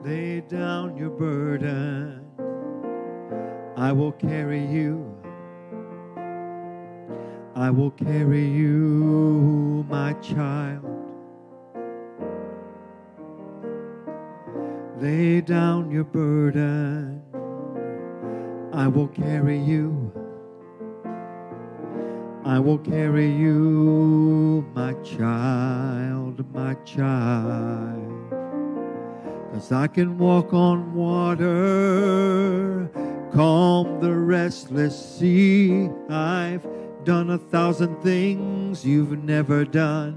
Lay down your burden. I will carry you. I will carry you, my child. Lay down your burden. I will carry you. I will carry you, my child, my child. 'Cause I can walk on water, calm the restless sea. I've done 1,000 things you've never done.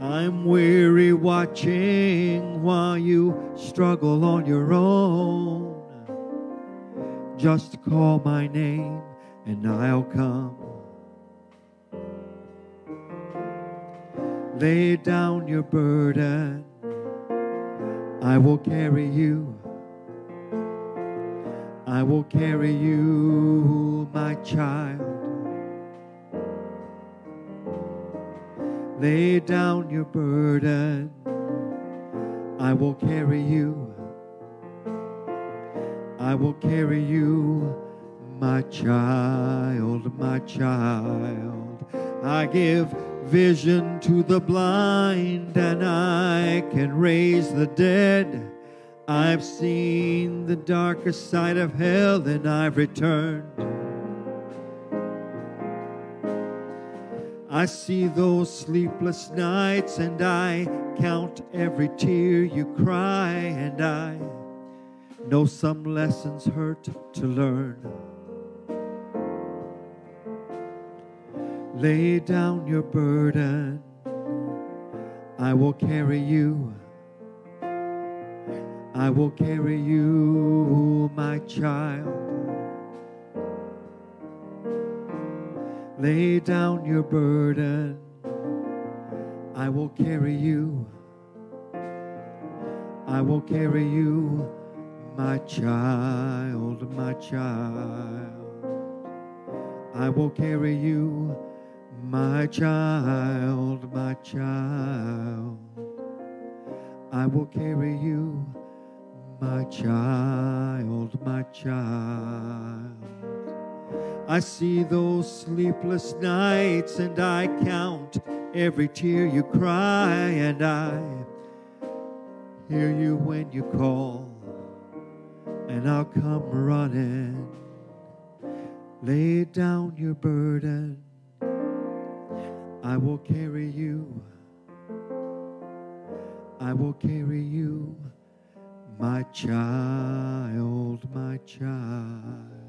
I'm weary watching while you struggle on your own. Just call my name and I'll come. Lay down your burden. I will carry you. I will carry you, my child. Lay down your burden. I will carry you. I will carry you, my child, my child. I give vision to the blind and I can raise the dead. I've seen the darker side of hell and I've returned. I see those sleepless nights and I count every tear you cry, and I know some lessons hurt to learn. Lay down your burden. I will carry you. I will carry you, my child. Lay down your burden. I will carry you. I will carry you, my child, my child. I will carry you, my child, my child. I will carry you, my child, my child. I see those sleepless nights and I count every tear you cry, and I hear you when you call, and I'll come running. Lay down your burden. I will carry you. I will carry you, my child, my child.